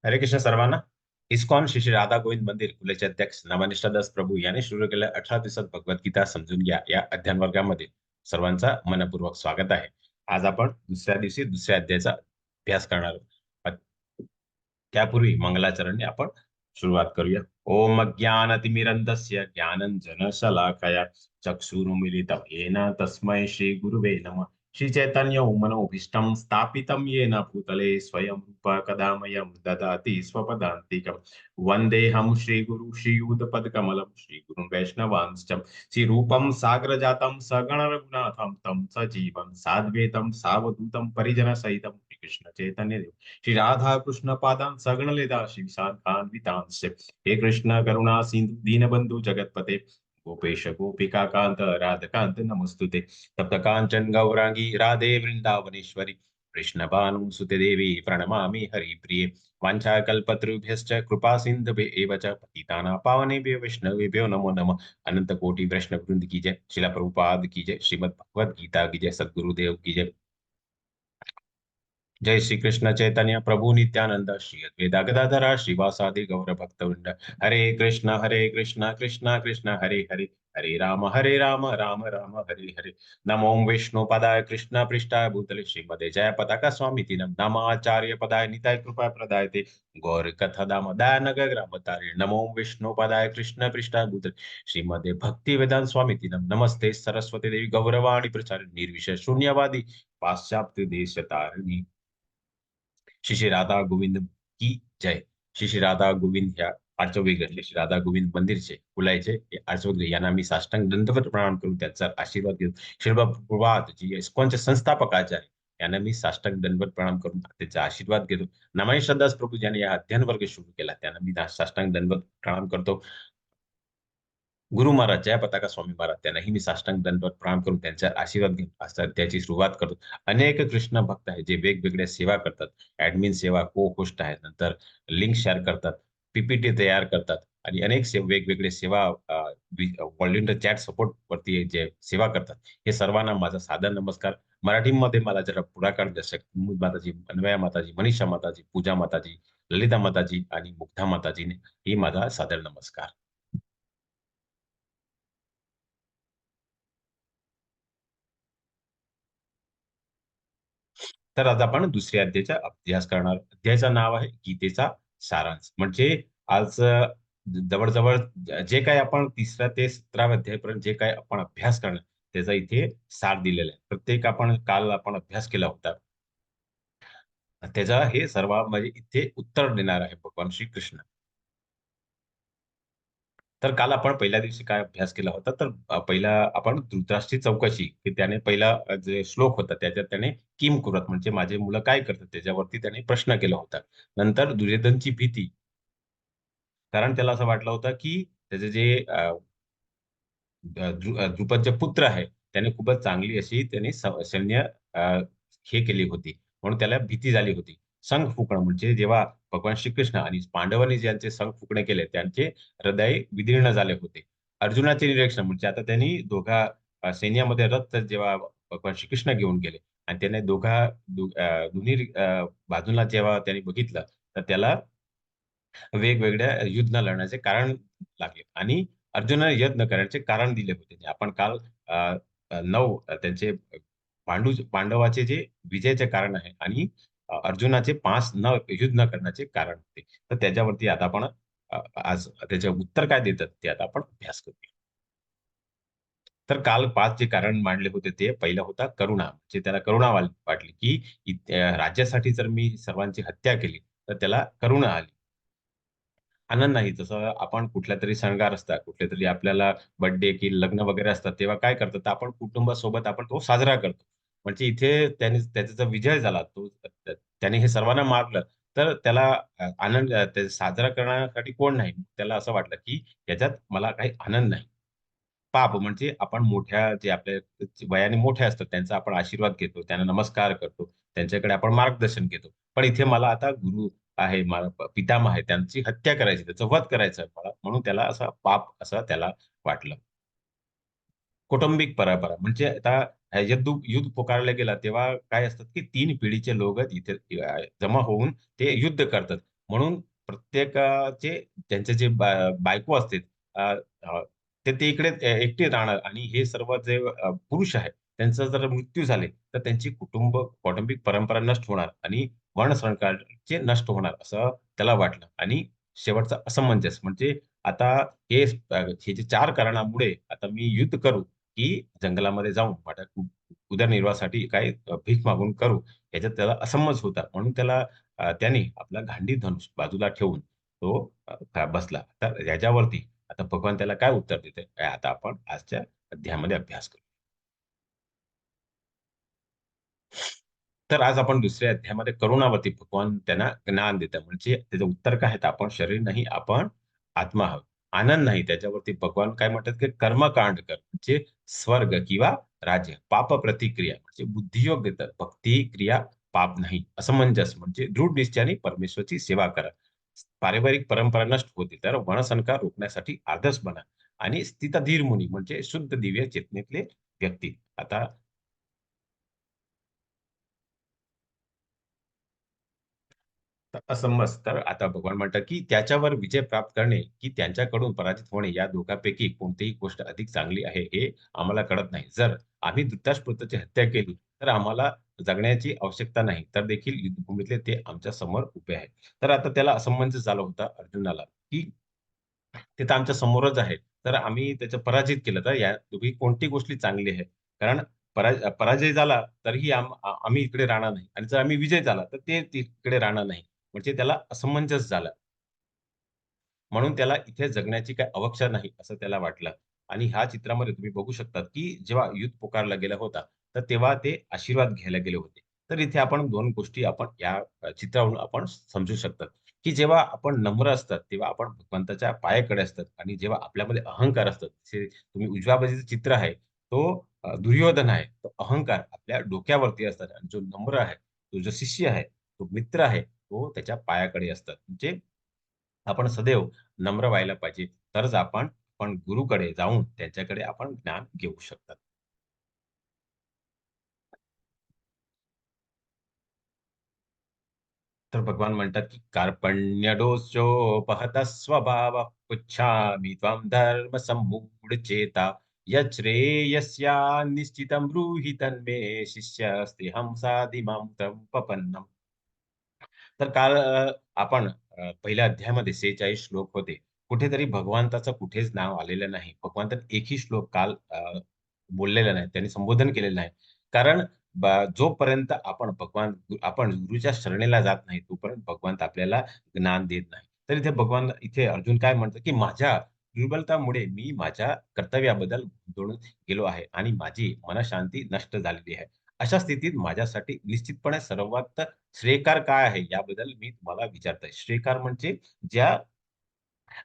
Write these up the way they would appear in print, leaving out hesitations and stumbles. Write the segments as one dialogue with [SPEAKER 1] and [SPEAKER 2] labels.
[SPEAKER 1] हरे कृष्ण सर्वांना. इस्कॉन श्री श्री राधा गोविंद मंदिर कुलेचे अध्यक्ष नवनिष्ठादास प्रभू यांनी सुरू केलेल्या 18 दिवसात भगवद्गीता समजून घ्या या अध्ययन वर्गामध्ये सर्वांचा मनपूर्वक स्वागत आहे. आज आपण दुसऱ्या दिवशी दुसऱ्या अध्यायाचा अभ्यास करणार आहोत. त्यापूर्वी मंगलाचरणी आपण सुरुवात करूया. ओम अज्ञानतिमिरन्धस्य ज्ञानञ्जनशलाकया चक्षुरुन्मीलितं येन तस्मै श्री गुरुवे नमः. श्री चैतन्य मनोभीष्टं स्थापितं येन भूतले स्वयं रूप कदा मह्यं ददाति स्वपदान्तिकं. वन्देऽहं श्रीगुरु श्रीयुतपदकमलं श्रीगुरुं वैष्णवांश्च श्रीरूपं साग्रजातं सगण रघुनाथं तं सजीवं साद्वैतं सावधूतं परिजनसहितं श्रीकृष्ण चैतन्य देव श्री राधा कृष्ण पादां सगणलेदा शिवसान्वितांश्च. हे कृष्ण करुणा सिंधु दीनबंधु जगतपते गोपेश गोपिका कांत राधकांत नमस्तुते. तप्त कांचन गौरांगी राधे वृंदावनेश्वरी कृष्ण भानुसुते देवी प्रणमामि हरिप्रिये. वाञ्छाकल्पतरुभ्यश्च कृपा सिन्धुभ्य एव च पतितानां पावनेभ्यो वैष्णवेभ्यो नमो नमः. अनंत कोटि वैष्णव वृंद की जय. शिला प्रभुपाद की जय. श्रीमद् भगवद गीता की जय. सद्गुरुदेव की जय. जय श्री कृष्ण चैतन्य प्रभु नित्यानंद श्री अद्वैत गदाधर श्रीवासादि गौर भक्तवृंद. हरे कृष्ण कृष्ण कृष्ण हरे हरे हरे राम राम राम हरे हरे. नमो विष्णु पदाय कृष्ण पृष्ठाय भूतले श्रीमदे जय पताका स्वामी तीनम नामाचार्य पदाय निताय कृपा प्रदाय ते गौर कथा दामोदर नगर ग्राम तारे. नमो विष्णु पदाय कृष्ण पृष्ठाय भूतले श्रीमदे भक्ति वेदांत स्वामी तीनम नमस्ते सरस्वती देवी गौरवाणी प्रचार निर्विशेष शून्यवादी पाश्चात्य देश तारिणी. श्री श्री राधा गोविंद की जय. श्री श्री राधा गोविंद ह्या आर्चवेग घडले श्री राधा गोविंद मंदिरचे कुलायचे आर्चवेग यांना मी साष्टांग दंडवत प्रणाम करून त्यांचा आशीर्वाद घेतो. श्रीप्रभात जी इस्कॉनचे संस्थापक आचार्य यांना मी साष्टांग दंडवत प्रणाम करून त्यांचा आशीर्वाद घेतो. नमानी श्रद्धास प्रभू ज्यांनी या अध्ययन वर्ग सुरू केला त्यांना मी साष्टांग दंडवत प्रणाम करतो. गुरु महाराज जय पताका स्वामी महाराज त्यांनाही मी साष्टांग दंडवत प्रणाम करून त्यांचा आशीर्वाद घेऊन असतात त्याची सुरुवात करतो. अनेक कृष्ण भक्त आहेत जे वेगवेगळ्या सेवा करतात. ऍडमिन सेवा को होस्ट आहेत नंतर लिंक शेअर करतात पीपीटी तयार करतात आणि अनेक वेगवेगळे सेवा व्हॉलेंटियर चॅट सपोर्ट वरती जे सेवा करतात हे सर्वांना माझा सादर नमस्कार. मराठीमध्ये मला जरा पुढाकार दर्शक माताजी अन्वया माताजी मनीषा माताजी पूजा माताजी ललिता माताजी आणि मुग्धा माताजीने ही माझा सादर नमस्कार. तर आज आपण दुसऱ्या अध्यायाचा अभ्यास करणार. अध्यायाचं नाव आहे गीतेचा सारांश. म्हणजे आज जवळजवळ जे काही आपण तिसऱ्या ते 17व्या अध्यायापर्यंत जे काही आपण अभ्यास करणार त्याचा इथे सार दिलेला आहे. प्रत्येक आपण काल आपण अभ्यास केला होता त्याचा हे सर्व म्हणजे इथे उत्तर देणार आहे भगवान श्रीकृष्ण. तर काल आपण पहिल्या दिवशी काय अभ्यास केला होता तर पहिला आपण धृतराष्ट्राची चौकशी की त्याने पहिला जे श्लोक होता त्याच्यात त्याने किम कुरत म्हणजे माझे मुलं काय करतात त्याच्यावरती त्याने प्रश्न केला होता. नंतर दुर्योधनची भीती कारण त्याला असं वाटलं होतं की त्याचे जे द्रुपदचे पुत्र आहे त्याने खूपच चांगली अशी त्याने सैन्य अ, हे केली होती म्हणून त्याला भीती झाली होती. संख फुकणं म्हणजे जेव्हा भगवान श्रीकृष्ण आणि पांडवांनी ज्यांचे संख फुकणे केले त्यांचे हृदय विदीर्ण झाले होते. अर्जुनाचे निरीक्षण म्हणजे आता त्यांनी दोघा सैन्यामध्ये रथ जेव्हा भगवान श्रीकृष्ण घेऊन गेले आणि त्याने दोन्ही बाजूला जेव्हा त्यांनी बघितलं तर त्याला वेगवेगळ्या युद्ध लढण्याचे कारण लागले आणि अर्जुनाने युद्ध न करण्याचे कारण दिले होते. आपण काल अ, नऊ त्यांचे पांडवाचे जे विजयाचे कारण आहे आणि अर्जुनाचे 5 न युद्ध न करण्याचे कारण होते. तर त्याच्यावरती आता आपण आज त्याचे उत्तर काय देतात ते आता आपण अभ्यास करूया. तर काल 5 जे कारण मांडले होते ते पहिलं होता करुणा म्हणजे त्याला करुणा वाटली की राज्यासाठी जर मी सर्वांची हत्या केली तर त्याला करुणा आली. आनंद नाही. जसं आपण कुठल्या तरी सणवार असतात, कुठलेतरी आपल्याला बर्थडे की लग्न वगैरे असतात, तेव्हा काय करतात, तर आपण कुटुंबासोबत आपण तो साजरा करतो. म्हणजे इथे त्याने त्याचा जो विजय झाला, त्याने हे सर्वांना मारलं, तर त्याला आनंद ते साजरा करण्यासाठी कोण नाही. त्याला असं वाटलं, की याच्यात मला काही आनंद नाही. पाप म्हणजे आपण मोठ्या जे आपल्या वयाने मोठे असतात, त्यांचा आपण आशीर्वाद घेतो, त्यांना नमस्कार करतो, त्यांच्याकडे आपण मार्गदर्शन घेतो. पण इथे मला आता गुरु आहे, मला पितामह आहे, त्यांची हत्या करायची, त्याचं वध करायचं आहे मला, म्हणून त्याला असा पाप असं त्याला वाटलं. कौटुंबिक परंपरा म्हणजे आता युद्ध पुकारलं गेलं तेव्हा काय असतात की 3 पिढीचे लोक इथे जमा होऊन ते युद्ध करतात म्हणून प्रत्येकाचे त्यांचे जे बायको असते अ, अ, ते इकडे एकटे राहणार आणि हे सर्व जे पुरुष आहे त्यांचा जर मृत्यू झाले तर त्यांची कौटुंबिक परंपरा नष्ट होणार आणि वर्णसंकराचे नष्ट होणार असं त्याला वाटलं आणि शेवटचा असमंजस म्हणजे आता हे जे 4 कारणामुळे आता मी युद्ध करू की जंगलामध्ये जाऊन माझ्या उदरनिर्वाहासाठी काय भीक मागून करू याच्यात त्याला असमंजस होता म्हणून त्याने आपला गांडीव धनुष बाजूला ठेवून तो बसला तर याच्यावरती आता भगवान त्याला काय उत्तर देते हे आता आपण आजच्या अध्यायामध्ये अभ्यास करू. तर आज आपण दुसऱ्या अध्यायामध्ये करुणावती भगवान त्यांना ज्ञान देतात म्हणजे त्याचं उत्तर काय आहे तर आपण शरीर नाही आपण आत्मा आहोत. आनंद नाही त्याच्यावरती भगवान काय म्हणतात की कर्मकांड कर म्हणजे स्वर्ग किंवा राज्य पाप प्रतिक्रिया म्हणजे बुद्धियोग देतात भक्ती क्रिया पाप नाही असमंजस म्हणजे दृढ निश्चयाने परमेश्वरची सेवा करा. पारिवारिक परंपरा नष्ट होती तर वनसंकार रोखण्यासाठी आदर्श बना आणि स्थितधीर मुनी म्हणजे शुद्ध दिव्य चेतनेतले व्यक्ती. आता असमंजस तर आता भगवान म्हणतात की त्याच्यावर विजय प्राप्त करणे की त्यांच्याकडून पराजित होणे या दोघांपैकी कोणतीही गोष्ट अधिक चांगली आहे हे आम्हाला कळत नाही. जर आम्ही धृतराष्ट्राची हत्या केली तर आम्हाला जगण्याची आवश्यकता नाही तर देखील युद्धभूमीतले ते आमच्या समोर उभे आहेत. तर आता त्याला असमंजस झाला होता अर्जुनाला की ते तर आमच्या समोरच आहे. तर आम्ही त्याचं पराजित केलं तर या दोघी कोणती गोष्टी चांगली आहे. कारण पराजय झाला तरीही आम्ही इकडे राहणार नाही आणि जर आम्ही विजय झाला तर ते तिकडे राहणार नाही. म्हणजे त्याला असमंजस झालं. म्हणून त्याला इथे जगण्याची काही अवक्षा नाही असं त्याला वाटलं. आणि ह्या चित्रामध्ये तुम्ही बघू शकतात, की जेव्हा युद्ध पुकारला गेला होता, तर तेव्हा ते आशीर्वाद घ्यायला गेले होते. तर इथे आपण 2 गोष्टी आपण या चित्रावरून आपण समजू शकतात, की जेव्हा आपण नम्र असतात, तेव्हा आपण भगवंताच्या पायाकडे असतात आणि जेव्हा आपल्यामध्ये अहंकार असतात, ते तुम्ही उजव्या बाजूचं चित्र आहे, तो दुर्योधन आहे. तो अहंकार आपल्या डोक्यावरती असतात आणि जो नम्र आहे, तो जो शिष्य आहे, तो मित्र आहे, तो त्याच्या पायाकडे असतात. म्हणजे आपण सदैव नम्र व्हायला पाहिजे. तरच आपण गुरुकडे जाऊन त्यांच्याकडे आपण ज्ञान घेऊ शकतात. तर भगवान म्हणतात, की कार्पण्यदोषोपहतः स्वभावः पृच्छामि त्वां धर्मसम्मूढचेता यच्छ्रेयस्या निश्चितं ब्रूहि तन्मे शिष्यस्तेऽहं साधिमां त्वं प्रपन्नम्. तर काल आपण पहिल्या अध्यायामध्ये 46 श्लोक होते. कुठेतरी भगवंताचं कुठेच नाव आलेलं नाही. भगवंताने एकही श्लोक काल बोललेला नाही. त्यांनी संबोधन केलेलं नाही. कारण जोपर्यंत आपण गुरुच्या शरणेला जात नाही, तोपर्यंत भगवंत आपल्याला ज्ञान देत नाही. तर इथे अर्जुन काय म्हणतो, की माझ्या दुर्बलतामुळे मी माझ्या कर्तव्याबद्दल गोंधळून गेलो आहे आणि माझी मनःशांती नष्ट झालेली आहे. अशा स्थितीत माझ्यासाठी निश्चितपणे सर्वात श्रेयकार काय आहे याबद्दल मी तुम्हाला विचारतोय. श्रेयकार म्हणजे ज्या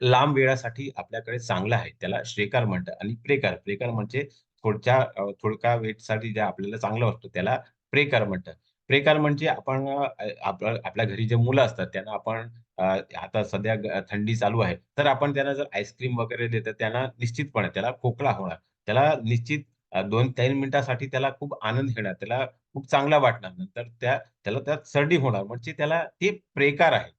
[SPEAKER 1] लांब वेळासाठी आपल्याकडे चांगलं आहे त्याला श्रेयकार म्हणतात आणि प्रेकार म्हणजे थोडक्या वेळेसाठी जे आपल्याला चांगलं वाटतं त्याला प्रेकार म्हणतात. प्रेकार म्हणजे आपण आपल्या घरी जे मुलं असतात त्यांना आपण अ, आता सध्या थंडी चालू आहे, तर आपण त्यांना जर आईस्क्रीम वगैरे देतो त्यांना निश्चितपणे त्याला खोकला होणार. त्याला निश्चित 2-3 मिनिटासाठी त्याला खूप आनंद घेणार. त्याला खूप चांगला वाटणार. नंतर त्याला त्यात सर्दी होणार. म्हणजे त्याला ते प्रेकार आहे.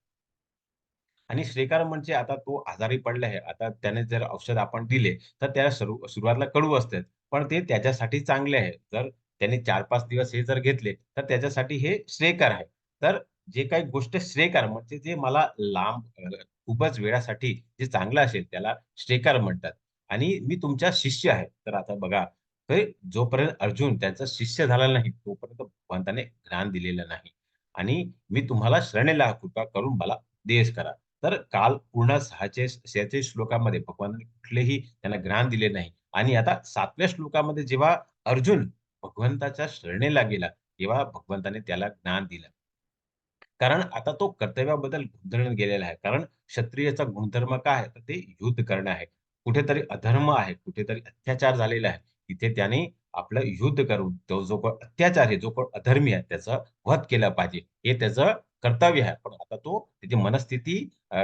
[SPEAKER 1] आणि श्रीकार म्हणजे आता तो आजारी पडला आहे. आता त्याने जर औषध आपण दिले, तर त्याला सुरुवातीला कडू असतात. पण ते त्याच्यासाठी चांगले आहे. जर त्याने 4-5 दिवस हे जर घेतले, तर त्याच्यासाठी हे श्रेयकर आहे. तर जे काही गोष्ट श्रेयकर म्हणजे जे मला खूपच वेळासाठी जे चांगलं असेल त्याला श्रेयकर म्हणतात. आणि मी तुमचा शिष्य आहे. तर आता बघा, तर जोपर्यंत अर्जुन त्यांचा शिष्य झाला नाही, तोपर्यंत भगवंताने ज्ञान दिलेलं नाही. आणि मी तुम्हाला शरणेला कृपा करून मला उपदेश करा. तर काल पूर्ण 46 श्लोकामध्ये भगवानांनी कुठलेही त्यांना ज्ञान दिले नाही. आणि आता 7व्या श्लोकामध्ये जेव्हा अर्जुन भगवंताच्या शरणेला गेला, तेव्हा भगवंताने त्याला ज्ञान दिलं. कारण आता तो कर्तव्याबद्दल गोंधळून गेलेला आहे. कारण क्षत्रियाचा गुणधर्म काय आहे? तर ते युद्ध करणं आहे. कुठेतरी अधर्म आहे, कुठेतरी अत्याचार झालेला आहे. तिथे त्याने आपलं युद्ध करून तो जो कोण अत्याचार आहे, जो कोण अधर्मी आहे, त्याचा वध केला पाहिजे. हे त्याचं कर्तव्य आहे. पण आता त्याची मनस्थिती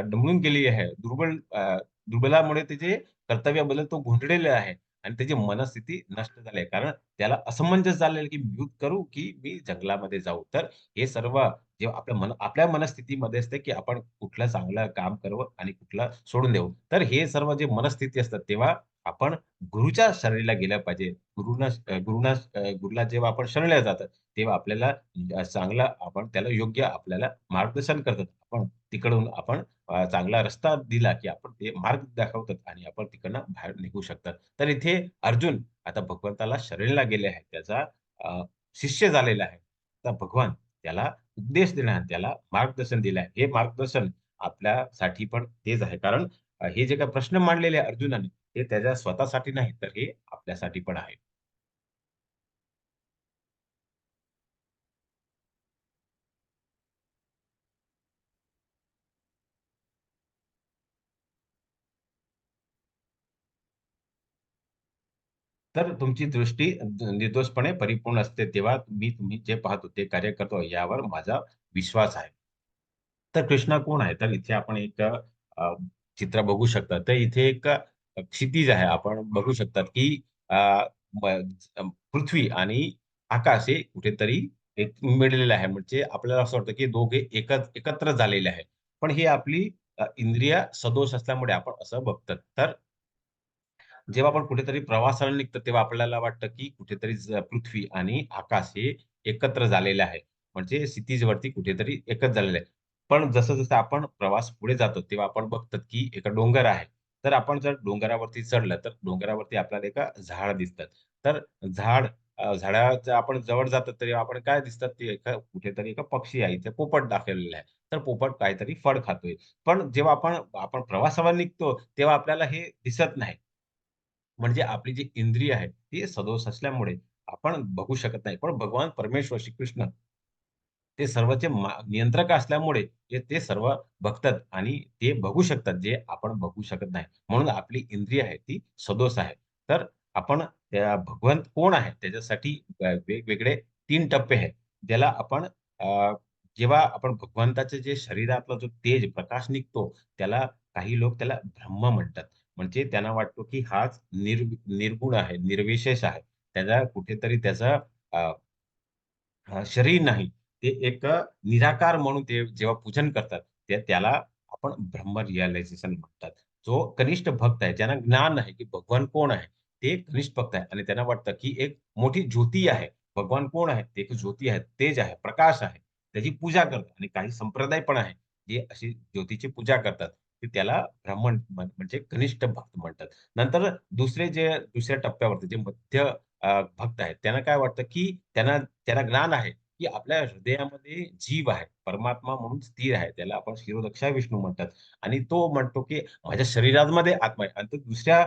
[SPEAKER 1] डमळून गेली आहे. दुर्बलामुळे त्याचे कर्तव्याबद्दल तो गोंधळलेला आहे. आणि त्याची मनस्थिती नष्ट झाली आहे. कारण त्याला असमंजस झालेलं की मी युद्ध करू की मी जंगलामध्ये जाऊ. तर हे सर्व जेव्हा आपल्या मनस्थितीमध्ये असते की आपण कुठलं चांगलं काम करावं आणि कुठलं सोडून देऊ. तर हे सर्व जे मनस्थिती असतात तेव्हा आपण गुरुच्या शरणीला गेलं पाहिजे. गुरुला जेव्हा आपण शरणीला जातात, तेव्हा आपल्याला चांगलं आपण त्याला योग्य आपल्याला मार्गदर्शन करतात. आपण तिकडून आपण चांगला रस्ता दिला, की आपण ते मार्ग दाखवतात आणि आपण तिकडनं बाहेर निघू शकतात. तर इथे अर्जुन आता भगवंताला शरणीला गेले आहे. त्याचा अ, शिष्य झालेला आहे. तर भगवान त्याला उपदेश देणार, त्याला मार्गदर्शन दिलं आहे. हे मार्गदर्शन आपल्यासाठी पण तेच आहे. कारण हे जे काही प्रश्न मांडलेले आहे अर्जुनाने, हे त्याच्या स्वतःसाठी नाही, तर हे आपल्यासाठी पण आहे. तर तुमची दृष्टी निर्दोषपणे परिपूर्ण असते, तेव्हा तुम्ही जे पाहतो ते कार्य करतो यावर माझा विश्वास आहे. तर कृष्णा कोण आहे? तर इथे आपण एक चित्र बघू शकता. तर इथे एक क्षितिज आहे. आपण बघू शकतात, की अ, ब पृथ्वी आणि आकाश हे कुठेतरी एक मिळलेलं आहे. म्हणजे आपल्याला असं वाटतं, की दोघे एकत्र झालेले आहे. पण ही आपली इंद्रिय सदोष असल्यामुळे आपण असं बघतात. तर जेव्हा आपण कुठेतरी प्रवासाला निघतो, तेव्हा आपल्याला वाटतं, की कुठेतरी पृथ्वी आणि आकाश हे एकत्र झालेले आहे. म्हणजे क्षितिजवरती कुठेतरी एकच झालेलं आहे. पण जसं-जसं आपण प्रवास पुढे जातो, तेव्हा आपण बघतो, की एक डोंगर आहे. तर आपण जर डोंगरावरती चढलं, तर डोंगरावरती आपल्याला एका झाड दिसतात. तर झाडाच्या आपण जवळ जातो, तेव्हा आपण काय दिसतात, ते कुठेतरी एका पक्षी आहे. इथे पोपट दाखवलेला आहे. तर पोपट काहीतरी फळ खातोय. पण जेव्हा आपण आपण प्रवासावर निघतो, तेव्हा आपल्याला हे दिसत नाही. म्हणजे आपली जी इंद्रिय आहे, ती सदोष असल्यामुळे आपण बघू शकत नाही. पण भगवान परमेश्वर श्रीकृष्ण ते सर्वचे नियंत्रक असल्यामुळे ते सर्व बघतात आणि ते बघू शकतात, जे आपण बघू शकत नाही. म्हणून आपली इंद्रिय आहे ती सदोष आहे. तर आपण त्या भगवंत कोण आहे त्याच्यासाठी वेगवेगळे 3 टप्पे आहेत. ज्याला आपण जेव्हा आपण भगवंताचे जे शरीरातला जो तेज, प्रकाश निघतो, त्याला काही लोक त्याला ब्रह्म म्हणतात. म्हणजे त्यांना वाटतो, की हाच निर्गुण आहे, निर्विशेष आहे. त्याला कुठेतरी त्याचा शरीर नाही. ते एक निराकार म्हणून ते जेव्हा पूजन करतात, त्याला आपण ब्रह्म रिअलायझेशन म्हणतात. जो कनिष्ठ भक्त आहे, ज्यांना ज्ञान आहे, की भगवान कोण आहे, ते कनिष्ठ भक्त आहे आणि त्यांना वाटतं, की एक मोठी ज्योती आहे. भगवान कोण आहे? ते एक ज्योती आहे, तेज आहे, प्रकाश आहे. त्याची पूजा करतात आणि काही संप्रदाय पण आहे, जे अशी ज्योतीची पूजा करतात. ते त्याला ब्राह्मण म्हणजे कनिष्ठ भक्त म्हणतात. नंतर दुसऱ्या टप्प्यावरती जे मध्य भक्त आहेत, त्यांना काय वाटतं, की त्याला ज्ञान आहे, की आपल्या हृदयामध्ये जीव आहे. परमात्मा म्हणून स्थिर आहे. त्याला आपण शिरोदक्षा विष्णू म्हणतात. आणि तो म्हणतो, की माझ्या शरीरामध्ये आत्मा आहे. आणि तो दुसऱ्या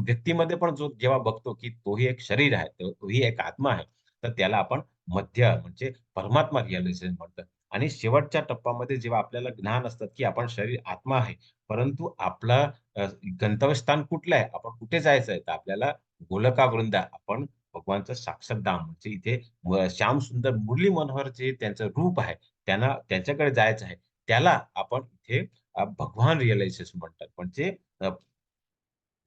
[SPEAKER 1] व्यक्तीमध्ये पण जो जेव्हा बघतो, की तोही एक शरीर आहे, तोही एक आत्मा आहे. तर त्याला आपण मध्य म्हणजे परमात्मा रिअलायझेशन म्हणतात. आणि शेवटच्या टप्प्यामध्ये जेव्हा आपल्याला ज्ञान असतं, की आपण शरीर आत्मा आहे. परंतु आपलं अ, गंतव्यस्थान कुठलं आहे? आपण कुठे जायचं आहे? तर आपल्याला गोलकावृंद आपण भगवानचं साक्षात धाम म्हणजे इथे श्याम सुंदर मुरली मनोहर जे त्यांचं रूप आहे, त्यांना त्यांच्याकडे जायचं आहे. त्याला आपण इथे भगवान रिअलायझेशन म्हणतात. म्हणजे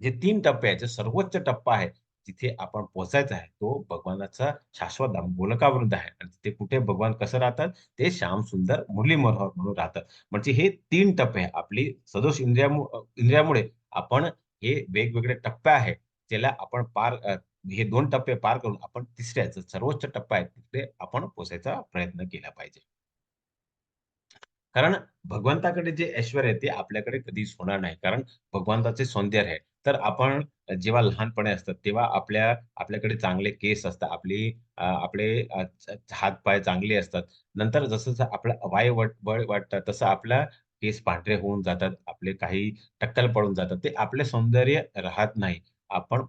[SPEAKER 1] जे 3 टप्पे आहेत, जे सर्वोच्च टप्पा आहे, जिथे आपण पोहोचायचं आहे, तो भगवानाचा शाश्वत धाम गोलकावृंद आहे. आणि तिथे कुठे भगवान कसं राहतात? ते श्याम सुंदर मुरली मनोहर म्हणून राहतात. म्हणजे हे 3 टप्पे आहे. आपली सदोष इंद्रियामुळे आपण हे वेगवेगळे टप्पे आहेत, ज्याला आपण हे 2 टप्पे पार करून आपण तिसऱ्या जो सर्वोच्च टप्पा आहे, तिथे आपण पोहोचायचा प्रयत्न केला पाहिजे. कारण भगवंताकडे जे ऐश्वर्य आहे, ते आपल्याकडे कधीच होणार नाही. कारण भगवंताचे सौंदर्य आहे. तर आपण जेव्हा लहानपणी असतात, तेव्हा आपल्याकडे चांगले केस असतात. आपले हात-पाय चांगले असतात. नंतर जसं-जसं आपलं वय वाढतं, तसं आपला केस पांढरे होऊन जातात. आपले काही टक्कल पडून जातात. ते आपले सौंदर्य राहत नाही.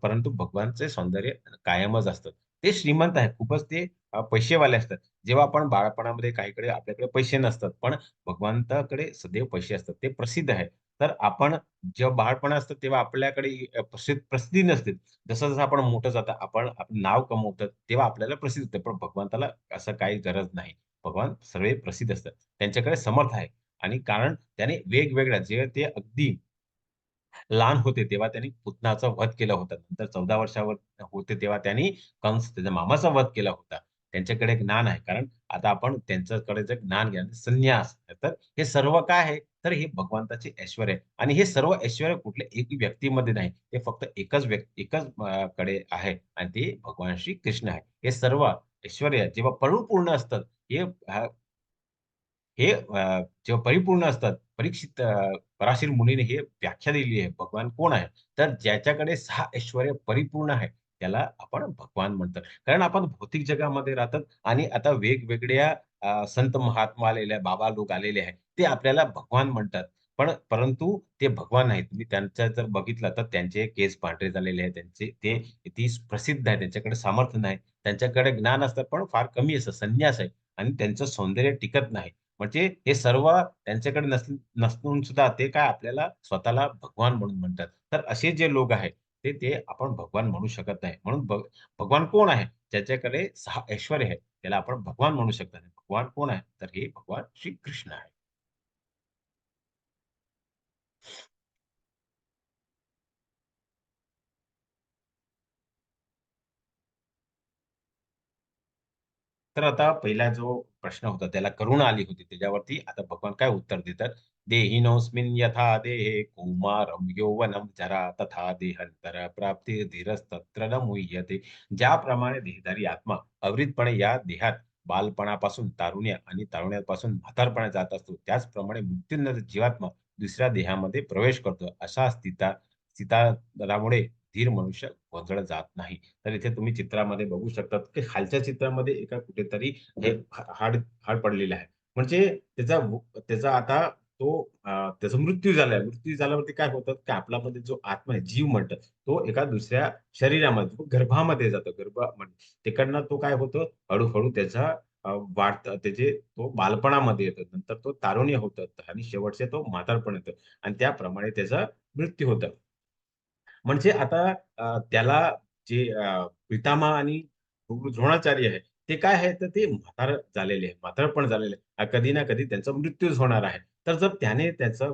[SPEAKER 1] परंतु भगवानचे सौंदर्य कायमच असतं. ते श्रीमंत आहे. खूपच ते पैसेवाले असतात. जेव्हा आपण बाळपणामध्ये काहीकडे आपल्याकडे पैसे नसतात, पण भगवंताकडे सदैव पैसे असतात. ते प्रसिद्ध आहे. तर आपण जेव्हा बाळपण असतं तेव्हा आपल्याकडे प्रसिद्धी नसते. जसं-जसं आपण मोठं जातं, आपण आपलं नाव कमवतो, तेव्हा आपल्याला प्रसिद्धी होते. पण भगवंताला असं काही गरज नाही. भगवान सर्व प्रसिद्ध असतात. त्यांच्याकडे समर्थ आहे आणि कारण त्याने वेगवेगळ्या जे ते अगदी लहान होते तेव्हा त्यांनी पुतनाचा वध केला होता. नंतर 14 वर्षावर होते तेव्हा त्यांनी कंस त्याच्या मामाचा वध केला होता. त्यांच्याकडे ज्ञान आहे. कारण आता आपण त्यांच्याकडे जर ज्ञान घ्या, संन्यास. तर हे सर्व काय आहे? तर हे भगवंताचे ऐश्वर्य आहे आणि हे सर्व ऐश्वर्य कुठल्या एक व्यक्तीमध्ये नाही. ते फक्त एकच कडे आहे आणि ते भगवान श्री कृष्ण आहे. हे सर्व ऐश्वर्य जेव्हा परिपूर्ण असतात, हे जेव्हा परिपूर्ण असतात, पराशर मुनीने हे व्याख्या दिली आहे. भगवान कोण आहे? तर ज्याच्याकडे 6 ऐश्वर्य परिपूर्ण आहे, त्याला आपण भगवान म्हणतात. कारण आपण भौतिक जगामध्ये राहतात आणि आता वेगवेगळ्या संत महात्मा आलेले आहेत, बाबा लोक आलेले आहेत. ते आपल्याला भगवान म्हणतात. परंतु ते भगवान नाहीत. तुम्ही त्यांचं जर बघितलं तर त्यांचे केस पांढरे झालेले आहेत. ते ती प्रसिद्ध आहे. त्यांच्याकडे सामर्थ्य नाही. त्यांच्याकडे ज्ञान असतं, पण फार कमी असतं. संन्यास आहे आणि त्यांचं सौंदर्य टिकत नाही. म्हणजे हे सर्व त्यांच्याकडे नसून सुद्धा ते काय आपल्याला स्वतःला भगवान म्हणून म्हणतात. तर असे जे लोक आहेत, ते ते आपण भगवान म्हणू शकत नाही. म्हणून भगवान कोण आहे? ज्याच्याकडे 6 ऐश्वर्य आहे, त्याला आपण भगवान म्हणू शकत नाही. भगवान कोण आहे? तर हे भगवान श्रीकृष्ण आहे. तर आता पहिला जो प्रश्न होता त्याला करुणा आली होती. त्याच्यावरती आता भगवान काय उत्तर देतात, "देहिनोऽस्मिन् यथा देहे कौमारं यौवनं जरा तथा देहांतर प्राप्तिर्धीरस्तत्र न मुह्यते." ज्याप्रमाणे देहधारी आत्मा अविरतपणे या देहात बालपणापासून तारुण्य आणि तारुण्यापासून म्हातारपणात जात असतो, त्याचप्रमाणे मृत्यूनंतर जीवात्मा दुसऱ्या देहामध्ये प्रवेश करतो. अशा स्थितामुळे धीर मनुष्य गोंधळत जात नाही. तर इथे तुम्ही चित्रामध्ये बघू शकतात, की खालच्या चित्रामध्ये एका कुठेतरी हे हाड हाड पडलेलं आहे. म्हणजे त्याचा आता त्याचा मृत्यू झालाय. मृत्यू झाल्यावरती काय होतं, की आपल्यामध्ये जो आत्मा आहे, जीव म्हणतात, तो एका दुसऱ्या शरीरामध्ये, तो गर्भामध्ये जातो. गर्भामध्ये तिकडनं तो काय होतो, हळू त्याचा वाढतं त्याचे तो बालपणामध्ये येतो. नंतर तो तारुण्य होतं आणि शेवटचे तो म्हातारपण येतं आणि त्याप्रमाणे त्याचा मृत्यू होतो. म्हणजे आता त्याला जे पितामह आणि द्रोणाचार्य आहे, ते काय आहे तर ते झालेले आहे, म्हातारपण झालेले आहे. कधी ना कधी त्यांचा मृत्यूच होणार आहे. तर जर त्याने त्याचा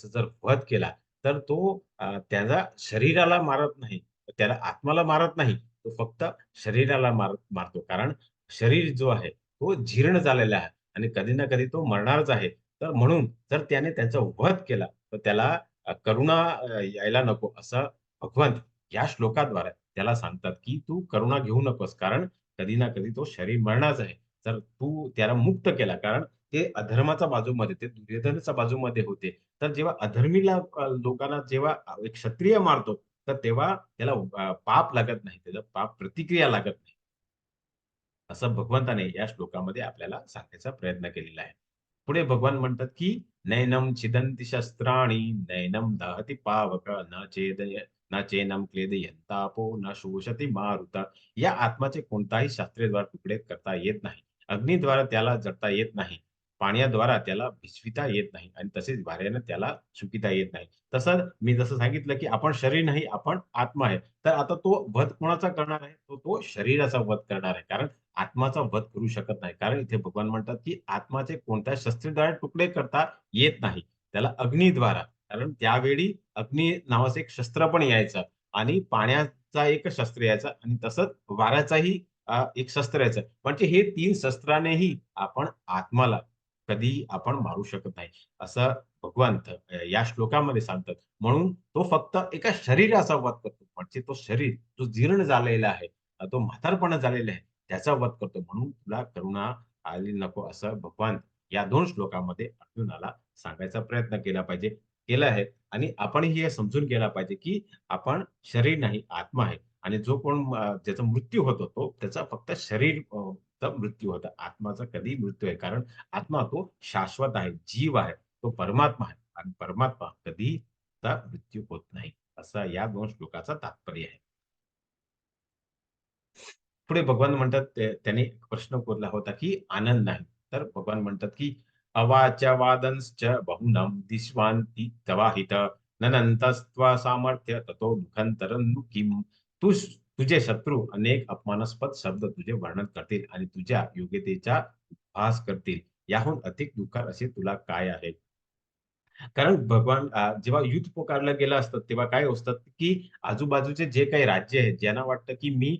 [SPEAKER 1] जर वध केला, तर तो त्याच्या शरीराला मारत नाही, त्याला आत्माला मारत नाही. तो फक्त शरीराला मारतो. कारण शरीर जो आहे, तो जीर्ण झालेला आहे आणि कधी ना कधी तो मरणारच आहे. तर म्हणून जर त्याने त्याचा वध केला, तर त्याला करुणा यायला नको असं भगवंत या श्लोकाद्वारे त्याला सांगतात, की "तू करुणा घेऊ नकोस, कारण कधी ना कधी तो शरीर मरणाच आहे. तर तू त्याला मुक्त केला." कारण ते अधर्माच्या बाजूमध्ये, ते दुर्योधनाच्या बाजूमध्ये होते. तर जेव्हा अधर्मीला लोकांना जेव्हा एक क्षत्रिय मारतो, तर तेव्हा त्याला पाप लागत नाही. त्याला पाप प्रतिक्रिया लागत नाही. असं भगवंताने या श्लोकामध्ये आपल्याला सांगण्याचा प्रयत्न केलेला आहे. पुढे भगवान म्हणतात, की "नैनं छिदन्ति शस्त्राणि, नैनं दहति पावक, न चैनं क्लेदयन्तापो, न शोषति मारुता." या आत्माचे कोणताही शास्त्रीयद्वारे तुकडे करता येत नाही. अग्नीद्वारे त्याला जळता येत नाही. पाण्याद्वारा त्याला भिजविता येत नाही आणि तसेच वाऱ्याने त्याला सुकिता येत नाही. मी जसं सांगितलं, की आपण शरीर नाही, आपण आत्मा आहे. तर आता तो वध कोणाचा करणार आहे? तो शरीराचा वध करणार आहे. कारण आत्माचा वध करू शकत नाही. कारण इथे भगवान म्हणतात, की आत्माचे कोणत्याही शस्त्राद्वारे तुकडे करता येत नाही. त्याला अग्नीद्वारा. कारण त्यावेळी अग्नी नावाचं एक शस्त्र पण यायचं आणि पाण्याचा एक शस्त्र यायचा आणि तसंच वाऱ्याचाही एक शस्त्र यायचं. म्हणजे हे 3 शस्त्रानेही आपण आत्माला कधीही आपण मारू शकत नाही. असं भगवंत या श्लोकामध्ये सांगतात. म्हणून तो फक्त एका शरीराचा वध करतो. म्हणजे तो शरीर जो जीर्ण झालेला आहे, तो म्हातारपणा झालेला आहे, त्याचा वध करतो. म्हणून तुला करुणा आली नको असं भगवान या 2 श्लोकामध्ये अर्जुनाला सांगायचा प्रयत्न केला पाहिजे, केला आहे. आणि आपणही हे समजून घ्यायला पाहिजे, की आपण शरीर नाही, आत्मा आहे. आणि जो कोण ज्याचा मृत्यू होतो, तो त्याचा फक्त शरीर चा मृत्यू होता. आत्माचा कधीही मृत्यू आहे. कारण आत्मा तो शाश्वत आहे, जीव आहे, तो परमात्मा आहे आणि परमात्मा कधीही त्याचा मृत्यू होत नाही. असा या 2 श्लोकाचा तात्पर्य आहे. पुढे भगवान म्हणतात त्याने एक प्रश्न कोरला होता, की आनंद नाही. तर भगवान म्हणतात, की "अवाच वादंश्च बहुनं दिश्वान्ति तवाहित ननंतस्त्वा सामर्थ्य ततो दुःखंतरं नु किं." तुझे शत्रू अनेक अपमानास्पद शब्द तुझे वर्णन करतील आणि तुझ्या योग्यतेचा उपहास करतील. याहून अधिक दुःख असे तुला काय आहे? कारण भगवान जेव्हा युद्ध पुकारलं गेलं असतं, तेव्हा काय असतं, की आजूबाजूचे जे काही राज्य आहेत, ज्यांना वाटतं, की मी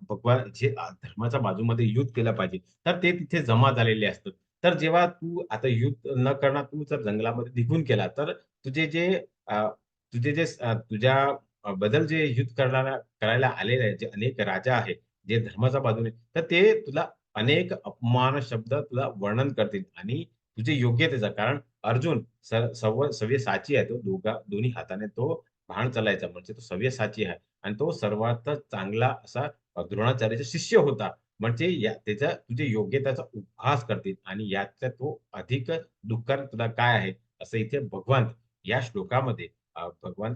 [SPEAKER 1] भगवान जे धर्माच्या बाजूमध्ये युद्ध केलं पाहिजे, तर ते तिथे जमा झालेले असतात. तर जेव्हा तू आता युद्ध न करता तू जर जंगलामध्ये निघून गेला, तर तुझे जे अ, तुझ्या बद्दल जे युद्ध करायला आलेले आहेत, जे अनेक राजा आहेत, जे धर्माच्या बाजूने, तर ते तुला अनेक अपमान शब्द तुला वर्णन करतील आणि तुझे योग्यतेचा कारण अर्जुन सव्यसाची आहे तो दोन्ही हाताने तो बाण चालायचा म्हणजे तो सव्यसाची आहे आणि तो सर्वात चांगला असा द्रोणाचार्याचा शिष्य होता. म्हणजे त्याच्या तुझ्या योग्यतेचा उपहास करतील आणि याचा तो अधिक दुःखर तुला काय आहे? असं इथे भगवान या श्लोकामध्ये भगवान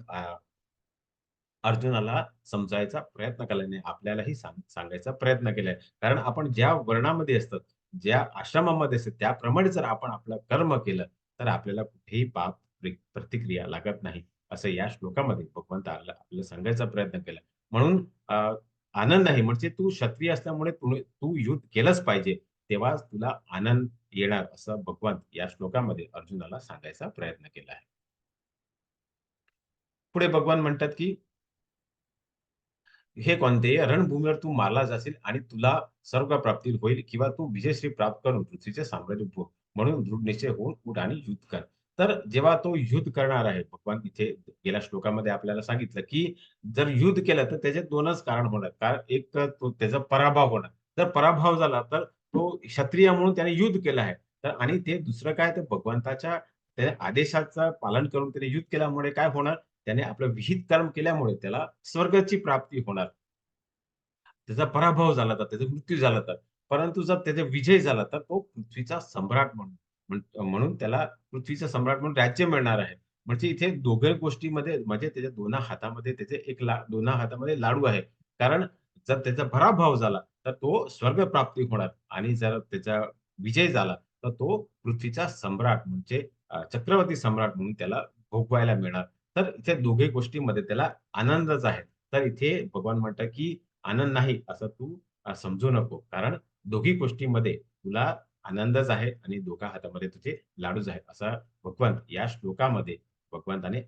[SPEAKER 1] अर्जुनाला समजायचा प्रयत्न केल्याने आपल्यालाही सांगायचा प्रयत्न केलाय. कारण आपण ज्या वर्णामध्ये असतात, ज्या आश्रमामध्ये असतात, त्याप्रमाणे जर आपण आपलं कर्म केलं, तर आपल्याला कुठेही पाप प्रतिक्रिया लागत नाही. असं या श्लोकामध्ये भगवंताला आपल्याला सांगायचा प्रयत्न केला. म्हणून आनंद आहे म्हणजे तू क्षत्रिय असल्यामुळे तू युद्ध केलंच पाहिजे. तेव्हाच तुला आनंद येणार असं भगवान या श्लोकामध्ये अर्जुनाला सांगायचा प्रयत्न केला आहे. पुढे भगवान म्हणतात, की हे कोणते रणभूमीवर तू मारला जाशील आणि तुला स्वर्ग प्राप्ती होईल किंवा तू विजयश्री प्राप्त करून पृथ्वीचे साम्राज्य भोग. म्हणून दृढ निश्चय होऊन उठ आणि युद्ध कर. तर जेव्हा तो युद्ध करणार आहे, भगवान इथे गेल्या श्लोकामध्ये आपल्याला सांगितलं, की जर युद्ध केलं तर त्याचे 2च कारण होणार. कारण एक तर तो त्याचा पराभव होणार. जर पराभव झाला तर तो क्षत्रिय म्हणून त्याने युद्ध केलं आहे. तर आणि ते दुसरं काय तर भगवंताच्या त्या आदेशाचं पालन करून त्याने युद्ध केल्यामुळे काय होणार? त्याने आपलं विहित कर्म केल्यामुळे त्याला स्वर्गाची प्राप्ती होणार. त्याचा पराभव झाला तर, त्याचा मृत्यू झाला तर. परंतु जर त्याचा विजय झाला तर तो पृथ्वीचा सम्राट म्हणून म्हणून त्याला पृथ्वीचा सम्राट म्हणून राज्य मिळणार आहे. म्हणजे इथे दोघे गोष्टीमध्ये म्हणजे त्याच्या दोन्ही हातामध्ये त्याचे दोन्ही हातामध्ये लाडू आहे. कारण जर त्याचा पराभव झाला, तर तो स्वर्ग प्राप्ती होणार आणि जर त्याचा विजय झाला, तर तो पृथ्वीचा सम्राट म्हणजे चक्रवर्ती सम्राट म्हणून त्याला भोगवायला मिळणार. तर इथे दोघे गोष्टींमध्ये त्याला आनंदच आहे. तर इथे भगवान म्हणतात, की आनंद नाही असं तू समजू नको. कारण दोघी गोष्टींमध्ये तुला आनंदच आहे आणि दोघा हातामध्ये तुझे लाडूच आहेत. असा भगवंत या श्लोकामध्ये भगवंताने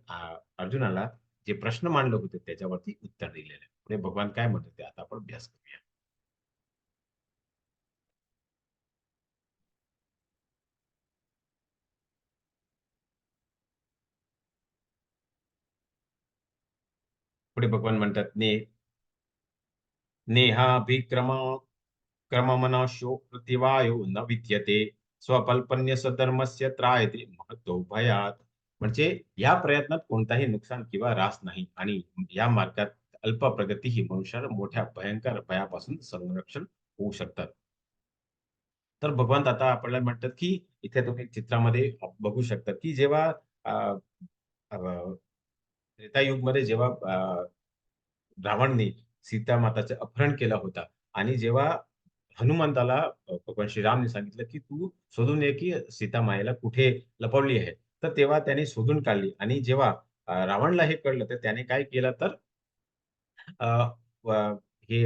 [SPEAKER 1] अर्जुनाला जे प्रश्न मांडले होते त्याच्यावरती उत्तर दिलेलं आहे. पुढे भगवान काय म्हणतात ते आता आपण अभ्यास करूया. पुढे भगवान म्हणतात, नेहाभिक्रम क्रममनाशो प्रतिवायो न विद्यते स्वकल्पन्यस्य धर्मस्य त्रायते महतो भयात. म्हणजे या प्रयत्नात कोणताही नुकसान किंवा ऱ्हास नाही आणि या मार्गात अल्प प्रगती ही मनुष्याला मोठ्या भयंकर भयापासून संरक्षण होऊ शकतात. तर भगवंत आता आपल्याला म्हणतात, की इथे तुम्ही चित्रामध्ये बघू शकता, की जेव्हा अ, अ, त्रेतायुगमध्ये जेव्हा रावणने सीतामाताचं अपहरण केलं होतं आणि जेव्हा हनुमंताला भगवान श्रीरामने सांगितलं, की "तू शोधून ये, की सीता मायेला कुठे लपवली आहे." तर तेव्हा त्याने शोधून काढली आणि जेव्हा रावणला हे कळलं, तर त्याने काय केलं तर अ, व हे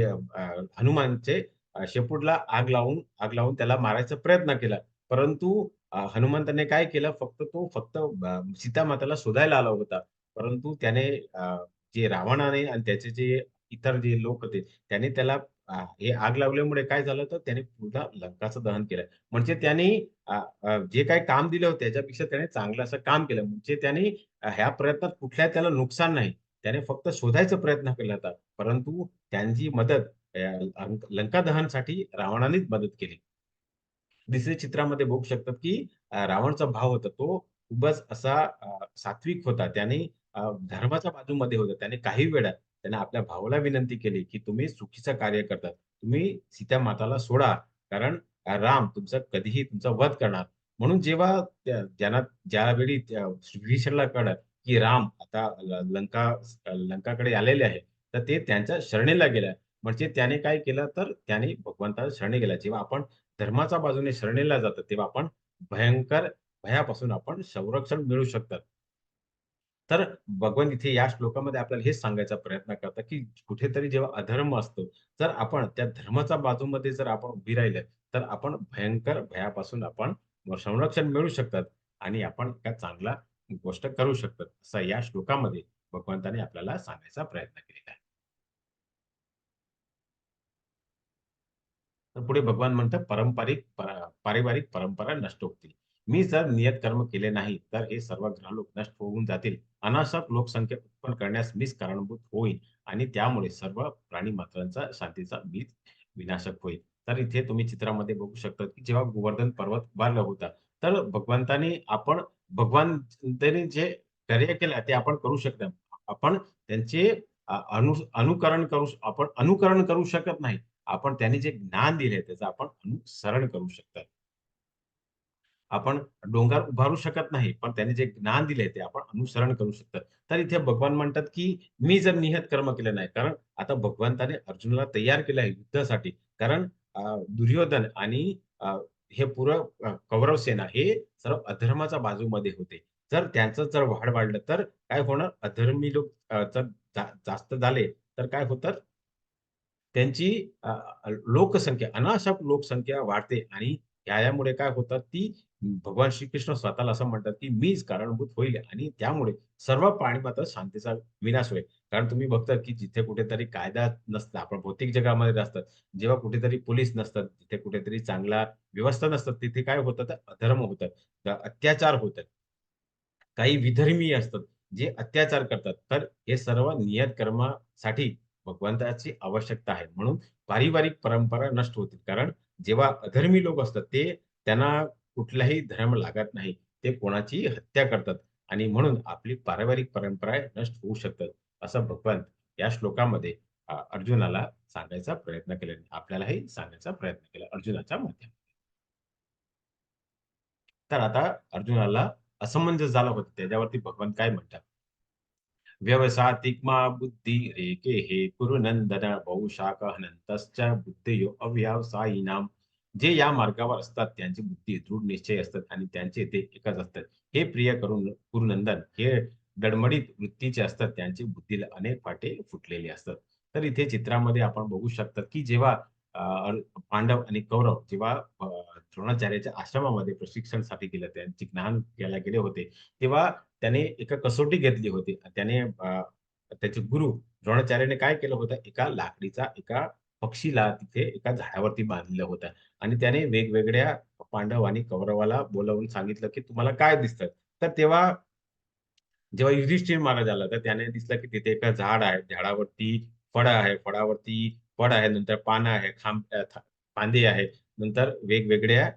[SPEAKER 1] हनुमानचे शेपूटला आग लावून त्याला मारायचा प्रयत्न केला. परंतु हनुमंताने काय केलं, फक्त सीतामाताला शोधायला आला होता. परंतु त्याने जे रावणाने आणि त्याचे जे इतर जे लोक होते, त्याने त्याला हे आग लावल्यामुळे काय झालं, तर त्याने पूर्ण लंकाचं दहन केलं. म्हणजे त्याने अ, जे काही काम दिलं होतं त्याच्यापेक्षा त्याने चांगलं असं काम केलं. म्हणजे त्याने ह्या प्रयत्नात कुठल्याही त्याला नुकसान नाही. त्याने फक्त शोधायचा प्रयत्न केला होता. परंतु त्यांची मदत लंका दहनासाठी रावणानेच मदत केली. दुसऱ्या चित्रामध्ये बघू शकतात, की रावणचा भाव होता तो खूपच असा सात्विक होता. त्याने धर्माच्या बाजूमध्ये होता. त्याने काही वेळा त्याने आपल्या भावाला विनंती केली, की तुम्ही चुकीचं कार्य करतात. तुम्ही सीता माताला सोडा. कारण राम तुमचा कधीही तुमचा वध करणार. म्हणून जेव्हा ज्यावेळी विभीषणला कळलं, की राम आता लंकाकडे आलेले आहे. तर ते त्यांच्या शरणेला गेला. म्हणजे त्याने काय केलं, तर त्याने भगवंताच्या शरणी गेला. जेव्हा आपण धर्माच्या बाजूने शरणेला जातो, तेव्हा आपण भयंकर भयापासून आपण संरक्षण मिळू शकतात. तर भगवान इथे या श्लोकामध्ये आपल्याला हेच सांगायचा प्रयत्न करतात, की कुठेतरी जेव्हा अधर्म असतो, जर आपण त्या धर्माच्या बाजूमध्ये जर आपण उभी राहिलं, तर आपण भयंकर भयापासून आपण संरक्षण मिळू शकतात आणि आपण एका चांगला गोष्ट करू शकतात. असं या श्लोकामध्ये भगवंताने आपल्याला सांगायचा प्रयत्न केलेला आहे. तर पुढे भगवान म्हणतात पारिवारिक परंपरा नष्ट होतील. मी जर नियत कर्म केले नाही, तर हे सर्व ग्रहलोक नष्ट होऊन जातील. अनासक लोकसंख्या उत्पन्न करण्यास मीच कारणीभूत होईल आणि त्यामुळे सर्व प्राणीमात्रांचा शांतीचा मीच विनाशक होईल. तर इथे तुम्ही चित्रामध्ये बघू शकता, की जेव्हा गोवर्धन पर्वत उभारला होता, तर भगवंतांनी जे कार्य केलं ते आपण करू शकतो. आपण त्यांचे अनुकरण करू शकत नाही. आपण त्यांनी जे ज्ञान दिले त्याचं आपण अनुसरण करू शकतात. आपण डोंगर उभारू शकत नाही, पण त्यांनी जे ज्ञान दिले ते आपण अनुसरण करू शकतात. तर इथे भगवान म्हणतात, की मी जर नियत कर्म केलं नाही, कारण आता भगवंताने अर्जुनाला तयार केलं आहे युद्धासाठी. कारण दुर्योधन आणि अ, हे पुरं कौरव सेना हे सर्व अधर्माच्या बाजूमध्ये होते. जर त्यांचं वाढ वाढलं, तर काय होणार? अधर्मी लोक जर जास्त झाले, तर काय होतं? त्यांची लोकसंख्या अनाशक लोकसंख्या वाढते आणि यामुळे काय होतं, की भगवान श्रीकृष्ण स्वतःला असं म्हणतात, की मीच कारणीभूत होईल आणि त्यामुळे सर्व प्राणी मात्र शांतीचा विनाश होईल. कारण तुम्ही बघता, की जिथे कुठेतरी कायदा नसतं, आपण भौतिक जगामध्ये असतात. जेव्हा कुठेतरी पोलीस नसतात, तिथे कुठेतरी चांगला व्यवस्था नसतात, तिथे काय होतं, तर अधर्म होतात, अत्याचार होतात. काही विधर्मी असतात, जे अत्याचार करतात. तर हे सर्व नियत कर्मासाठी भगवंताची आवश्यकता आहे. म्हणून पारिवारिक परंपरा नष्ट होतील. कारण जेव्हा अधर्मी लोक असतात, त्यांना कुठलाही धर्म लागत नाही. ते कोणाचीही हत्या करतात आणि म्हणून आपली पारिवारिक परंपरा नष्ट होऊ शकतात. असं भगवंत या श्लोकामध्ये अर्जुनाला सांगायचा प्रयत्न केला. आपल्यालाही सांगायचा प्रयत्न केला अर्जुनाच्या माध्यमातून. तर आता अर्जुनाला असमंजस झालं होतं. त्याच्यावरती भगवान काय म्हणतात? व्यवसातिक्मा बुद्धिरेके कुरु नंदन बहुशाखहनन्तश्च बुद्धयो अव्यवसायिनाम. जे या मार्गावर असतात त्यांची बुद्धी दृढ निश्चय असतात आणि त्यांचे ते एकच असतात. हे प्रिय करून कुरुनंदन हे डळमळीत वृत्तीचे असतात. त्यांची बुद्धीला अनेक फाटे फुटलेले असतात. तर इथे चित्रामध्ये आपण बघू शकता, की जेव्हा पांडव आणि कौरव जेव्हा द्रोणाचार्याच्या आश्रमामध्ये प्रशिक्षणासाठी गेले, त्यांचे ज्ञान घ्यायला गेले होते, तेव्हा त्याने एका कसोटी घेतली होती. त्याने त्याचे गुरु द्रोणाचार्याने काय केलं होतं, एका लाकडीचा एका पक्षीला तिथे एका झाडावरती बांधलेलं होतं आणि त्याने वेगवेगळ्या पांडव आणि कौरवाला बोलावून सांगितलं, की तुम्हाला काय दिसतं? तर तेव्हा जेव्हा युधिष्ठिर महाराज आला, तर त्याने दिसलं, की तिथे एक झाड आहे. झाडावरती फळं आहे. फळावरती फळ आहे. नंतर पानं आहे. फांदी आहे. नंतर वेगवेगळ्या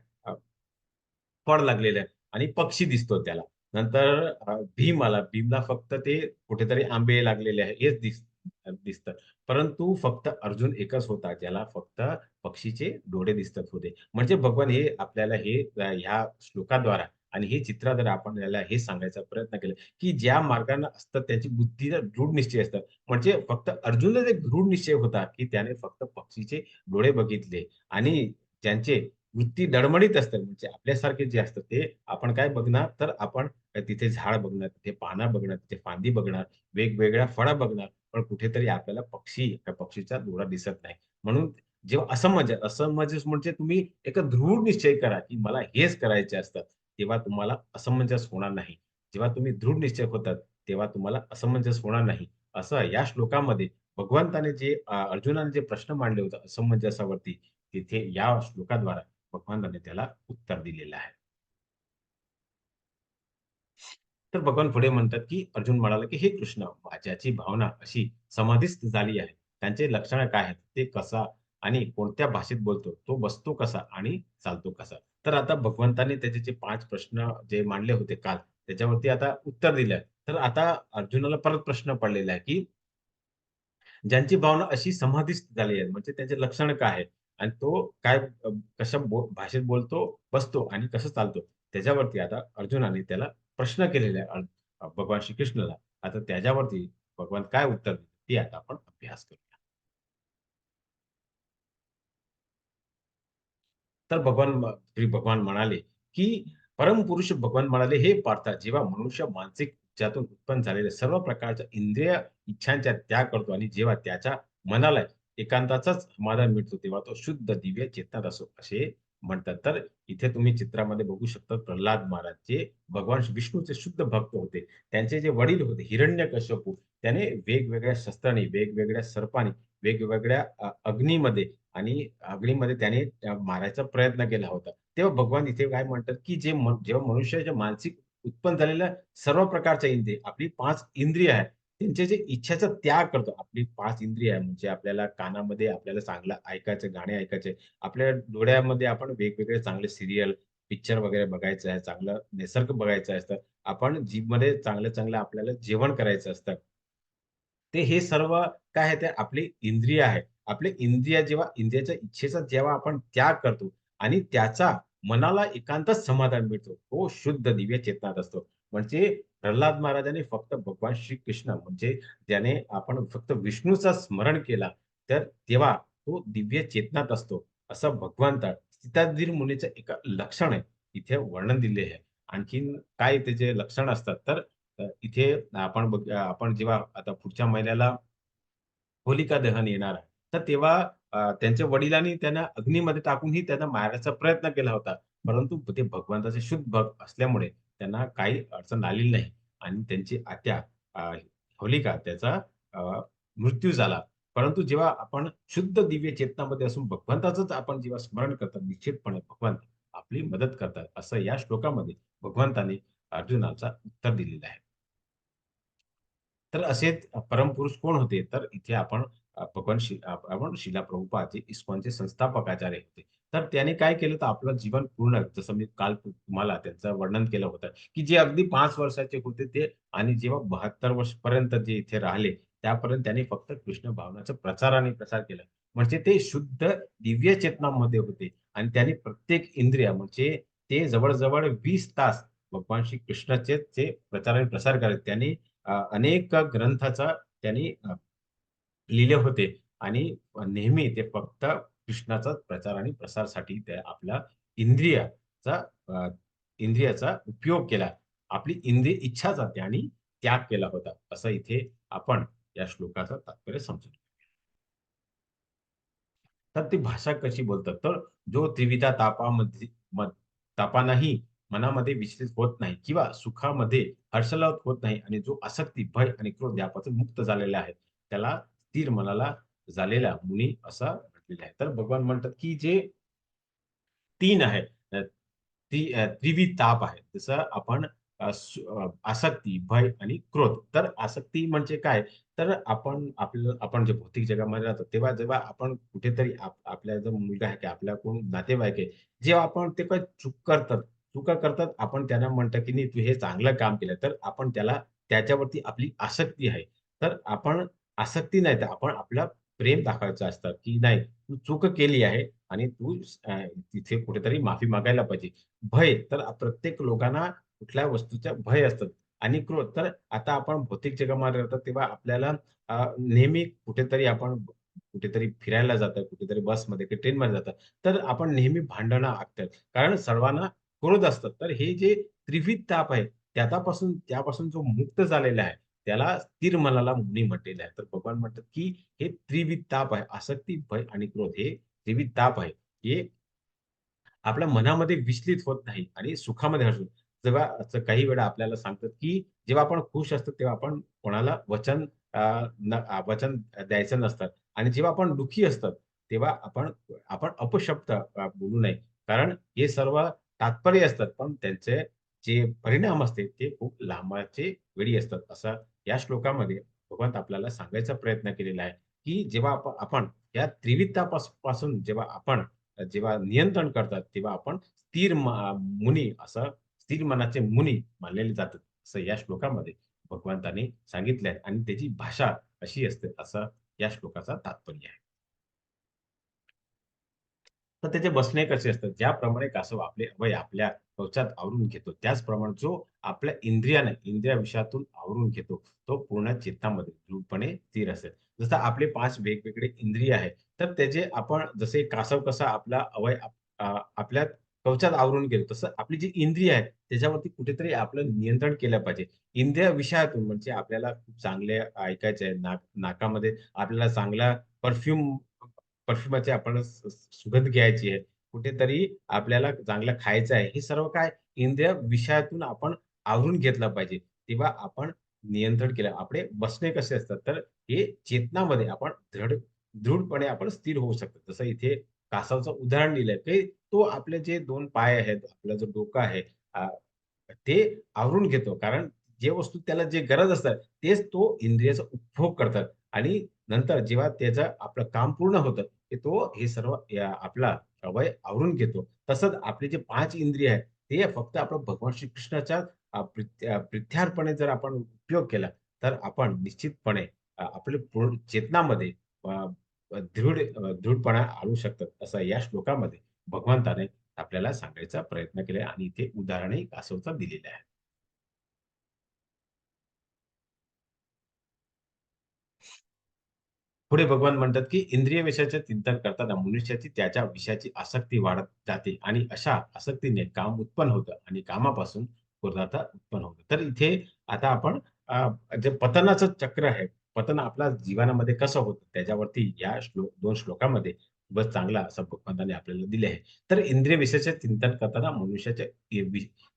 [SPEAKER 1] फळ लागलेलं आहे आणि पक्षी दिसतो त्याला. नंतर भीम आला. भीमला फक्त ते कुठेतरी आंबे लागलेले आहे हेच दिसतं. परंतु फक्त अर्जुन एकच होता, ज्याला फक्त पक्षीचे डोळे दिसत होते. म्हणजे भगवान हे आपल्याला ह्या श्लोकाद्वारा आणि हे चित्राद्वारे आपण याला हे सांगायचा प्रयत्न केला, की ज्या मार्गाने असतात त्याची बुद्धीला दृढ निश्चय असतात. म्हणजे फक्त अर्जुनला एक दृढ निश्चय होता, की त्याने फक्त पक्षीचे डोळे बघितले आणि ज्यांचे वृत्ती डळमळीत असतात. म्हणजे आपल्यासारखे जे असतात ते आपण काय बघणार, तर आपण तिथे झाड बघणार, तिथे पानं बघणार, तिथे फांदी बघणार, वेगवेगळ्या फळं बघणार. पण कुठेतरी आपल्याला त्या पक्षीचा डोळा दिसत नाही. म्हणून जेव्हा असमंजस म्हणजे तुम्ही एक दृढ निश्चय करा, की मला हेच करायचे असतात. तेव्हा तुम्हाला असमंजस होणार नाही. जेव्हा तुम्ही दृढ निश्चय होतात, तेव्हा तुम्हाला असमंजस होणार नाही. असं या श्लोकामध्ये भगवंताने जे अर्जुनाने जे प्रश्न मांडले होते असमंजसावरती, तिथे या श्लोकाद्वारे भगवंताने त्याला उत्तर दिलेलं आहे. तर भगवान पुढे म्हणतात, की अर्जुन म्हणाला, की "हे कृष्ण, ज्याची भावना अशी समाधीस्थ झाली आहे, त्यांचे लक्षणं काय आहेत? ते कसा आणि कोणत्या भाषेत बोलतो? तो बसतो कसा आणि चालतो कसा?" तर आता भगवंताने त्याचे जे 5 प्रश्न जे मांडले होते काल, त्याच्यावरती आता उत्तर दिलं तर आता अर्जुनाला परत प्रश्न पडलेला आहे, की ज्यांची भावना अशी समाधीस्थ झाली आहे, म्हणजे त्याचे लक्षण काय आहे? आणि तो काय कशा भाषेत बोलतो, बसतो आणि कसं चालतो? त्याच्यावरती आता अर्जुनाने त्याला प्रश्न केलेले आहे भगवान श्रीकृष्णाला. आता त्याच्यावरती भगवान काय उत्तर देतात, ते आता आपण अभ्यास करूया. तर श्री भगवान म्हणाले, की परमपुरुष भगवान म्हणाले, "हे पार्था, जेव्हा मनुष्य मानसिक ह्याच्यातून उत्पन्न झालेल्या सर्व प्रकारच्या इंद्रिय इच्छांचा त्याग करतो आणि जेव्हा त्याच्या मनाला एकांताचाच समाधान मिळतो, तेव्हा तो शुद्ध दिव्य चेतनात असो." असे म्हणतात. तर इथे तुम्ही चित्रामध्ये बघू शकता प्रल्हाद महाराज जे भगवान विष्णूचे शुद्ध भक्त होते. त्यांचे जे वडील होते हिरण्यकश्यपू, त्याने वेगवेगळ्या शस्त्रांनी, वेगवेगळ्या सर्पांनी, वेगवेगळ्या अग्नीमध्ये आणि अग्नीमध्ये त्याने मारायचा प्रयत्न केला होता. तेव्हा भगवान इथे काय म्हणतात, की जेव्हा मनुष्याच्या मानसिक उत्पन्न झालेल्या सर्व प्रकारच्या इंद्रिय, आपली 5 इंद्रिय आहेत, त्यांचे जे इच्छेचा त्याग करतो. आपली 5 इंद्रिय आहे म्हणजे आपल्याला कानामध्ये आपल्याला चांगलं ऐकायचं, गाणे ऐकायचे. आपल्या डोळ्यामध्ये आपण वेगवेगळे चांगले सीरियल, पिक्चर वगैरे बघायचं आहे. चांगलं निसर्ग बघायचं असतं. आपण जीभमध्ये चांगलं-चांगलं आपल्याला जेवण करायचं असतं. ते हे सर्व काय आहे ते आपली इंद्रिय आहे. आपले इंद्रिय जेव्हा इंद्रियाच्या इच्छेचा जेव्हा आपण त्याग करतो आणि त्याचा मनाला एकांतच समाधान मिळतो. तो शुद्ध दिव्य चेतनात असतो. म्हणजे प्रल्हाद महाराजांनी फक्त भगवान श्रीकृष्ण म्हणजे ज्याने आपण फक्त विष्णूचं स्मरण केला, तर तेव्हा तो दिव्य चेतनात असतो. असं भगवंत सीताधीर मुनीचं एक लक्षण आहे. इथे वर्णन दिले आहे. आणखीन काय त्याचे लक्षण असतात तर इथे आपण जेव्हा आता पुढच्या महिन्याला होलिका दहन येणार आहे. तर तेव्हा त्यांच्या वडिलांनी त्यांना अग्नीमध्ये टाकूनही त्यांना मारण्याचा प्रयत्न केला होता. परंतु ते भगवंताचे शुद्ध भक्त असल्यामुळे त्यांना काही अडचण आलेली नाही आणि त्यांची आत्या अ, होलिका त्याचा अ, मृत्यू झाला. परंतु जेव्हा आपण शुद्ध दिव्य चेतनामध्ये असून भगवंताचंच आपण जेव्हा स्मरण करतात, निश्चितपणे भगवंत आपली मदत करतात. असं या श्लोकामध्ये भगवंताने अर्जुनाचा उत्तर दिलेलं आहे. तर असेच परमपुरुष कोण होते? तर इथे आपण शिला प्रभुपाद जे इस्कॉनचे संस्थापक आचार्य होते. तर त्याने काय केलं तर आपलं जीवन पूर्ण जसं मी काल तुम्हाला त्यांचं वर्णन केलं होतं, की जे अगदी 5 वर्षाचे होते ते आणि जेव्हा 72 वर्षपर्यंत जे इथे राहिले, त्यापर्यंत त्यांनी फक्त कृष्ण भावनाचा प्रचार आणि प्रसार केला. म्हणजे ते शुद्ध दिव्य चेतनामध्ये होते आणि त्यांनी प्रत्येक इंद्रिय म्हणजे ते जवळ-जवळ 20 तास भगवान श्री कृष्णाचे ते प्रचार आणि प्रसार करायचे. त्यांनी अनेक ग्रंथाचा त्यांनी लिहिले होते आणि नेहमी ते फक्त कृष्णाचा प्रचार आणि प्रसारासाठी ते आपल्या इंद्रियाचा अ, इंद्रियाचा उपयोग केला. आपली इंद्रिय इच्छाचा त्यांनी त्याग केला होता. असं इथे आपण या श्लोकाचं तात्पर्य समजू. तर ती भाषा कशी बोलतात? तर जो त्रिविधा तापामध्ये तापांनाही मनामध्ये विचलित होत नाही किंवा सुखामध्ये हर्षलाभ होत नाही आणि जो आसक्ती, भय आणि क्रोध यापासून मुक्त झालेला आहे, त्याला स्थिर मनाला झालेला मुनी असं म्हटलेलं आहे. तर भगवान म्हणतात, की जे 3 आहेत. त्रिविध ताप आहे. जसं आपण आसक्ती, भय आणि क्रोध. तर आसक्ती म्हणजे काय? तर आपण जे भौतिक जगामध्ये राहतो, तेव्हा जेव्हा आपण कुठेतरी आपला जो मुलगा आहे, की आपला कोण नातेवाईक आहे, जेव्हा आपण ते काही चुका करतात, आपण त्यांना म्हणतो, की नाही तू हे चांगलं काम केलं. तर आपण त्याच्यावरती आपली आसक्ती आहे. तर आपण आसक्ती नाही, तर आपण आपलं प्रेम दाखवायचं असतं, की नाही तू चूक केली आहे आणि तिथे कुठेतरी माफी मागायला पाहिजे. भय तर प्रत्येक लोकांना कुठल्या वस्तूचा भय असतं आणि क्रोध तर आता आपण भौतिक जगामध्ये राहतो तेव्हा आपल्याला नेहमी कुठेतरी फिरायला जातं, कुठेतरी बसमध्ये किंवा ट्रेनमध्ये जातात. तर आपण नेहमी भांडणं ऐकतात. कारण सर्वांना क्रोध असतात. तर हे जे त्रिविध ताप आहे त्यापासून जो मुक्त झालेला आहे, त्याला स्थिर मनाला मुनी म्हटलेलं आहे. तर भगवान म्हणतात, की हे त्रिविध ताप आहे. आसक्ती, भय आणि क्रोध हे त्रिविध ताप आहे. हे आपल्या मनामध्ये विचलित होत नाही आणि सुखामध्ये असतो. जेव्हा असं काही वेळा आपल्याला सांगतात, की जेव्हा आपण खुश असतो, तेव्हा आपण कोणाला वचन द्यायचं नसतं आणि जेव्हा आपण दुःखी असतो, तेव्हा आपण अपशब्द बोलू नये. कारण हे सर्व तात्पर्य असतात, पण त्यांचे जे परिणाम असते, ते खूप लांबचे वेळी असतात. असं या श्लोकामध्ये भगवंत आपल्याला सांगायचा प्रयत्न केलेला आहे, की जेव्हा आपण या त्रिविधतापासून जेव्हा नियंत्रण करतात, तेव्हा आपण मुनी असं स्थिर मनाचे मुनी मानलेले जातात. असं या श्लोकामध्ये भगवंतांनी सांगितलं आहे आणि त्याची भाषा अशी असते, असं या श्लोकाचा तात्पर्य आहे. तर त्याचे बसणे कसे असतात? ज्याप्रमाणे कासव आपले अवयव आपल्या कवचात आवरून घेतो, त्याचप्रमाणे जो आपल्या इंद्रिय विषयातून आवरून घेतो, तो पूर्ण चित्तामध्ये दृढपणे स्थिर असेल. जसं आपले 5 वेगवेगळे इंद्रिय आहेत, तर त्याचे आपण जसे कासव कसा आपला आपल्या कवचात आवरून घेतो, तसं आपली जी इंद्रिय आहेत, त्याच्यावरती कुठेतरी आपलं नियंत्रण केलं पाहिजे. इंद्रिय विषयातून म्हणजे आपल्याला खूप चांगले ऐकायचे आहे. नाकामध्ये आपल्याला चांगला परफ्यूम परफ्यूमाची आपण सुगंध घ्यायची आहे. कुठेतरी आपल्याला चांगलं खायचं आहे. हे सर्व काय इंद्रिय विषयातून आपण आवरून घेतलं पाहिजे. तेव्हा आपण नियंत्रण केलं. आपले बसणे कसे असतात, तर हे चेतनामध्ये आपण दृढपणे आपण स्थिर होऊ शकतो. जसं इथे कासवाचं उदाहरण दिलंय, की तो आपले जे 2 पाय आहेत, आपलं जो डोकं आहे, अ, ते आवरून घेतो. कारण जे वस्तू त्याला जे गरज असतात, तेच तो इंद्रियाचा उपभोग करतात आणि नंतर जेव्हा त्याचं आपलं काम पूर्ण होतं, की तो हे सर्व आपला अवयव आवरून घेतो. तसंच आपले जे 5 इंद्रिय आहेत, ते फक्त आपलं भगवान श्रीकृष्णाच्या प्रित्यार्पणे जर आपण उपयोग केला, तर आपण निश्चितपणे आपल्या पूर्ण चेतनामध्ये अ, दृढपणा आणू शकतात. असं या श्लोकामध्ये भगवंताने आपल्याला सांगायचा प्रयत्न केलाय आणि इथे उदाहरणही कासवचं दिलेलं आहे. पुढे भगवान म्हणतात, की इंद्रिय विषयाचे चिंतन करताना मनुष्याची त्याच्या विषयाची आसक्ती वाढत जाते आणि अशा आसक्तीने काम उत्पन्न होतं आणि कामापासून क्रोधाचा उत्पन्न होतं. तर इथे आता आपण जे पतनाचं चक्र आहे, पतन आपल्या जीवनामध्ये कसं होतं त्याच्यावरती या 2 श्लोकामध्ये खूपच चांगला असं भगवंताने आपल्याला दिले आहे. तर इंद्रिय विषयाचे चिंतन करताना मनुष्याच्या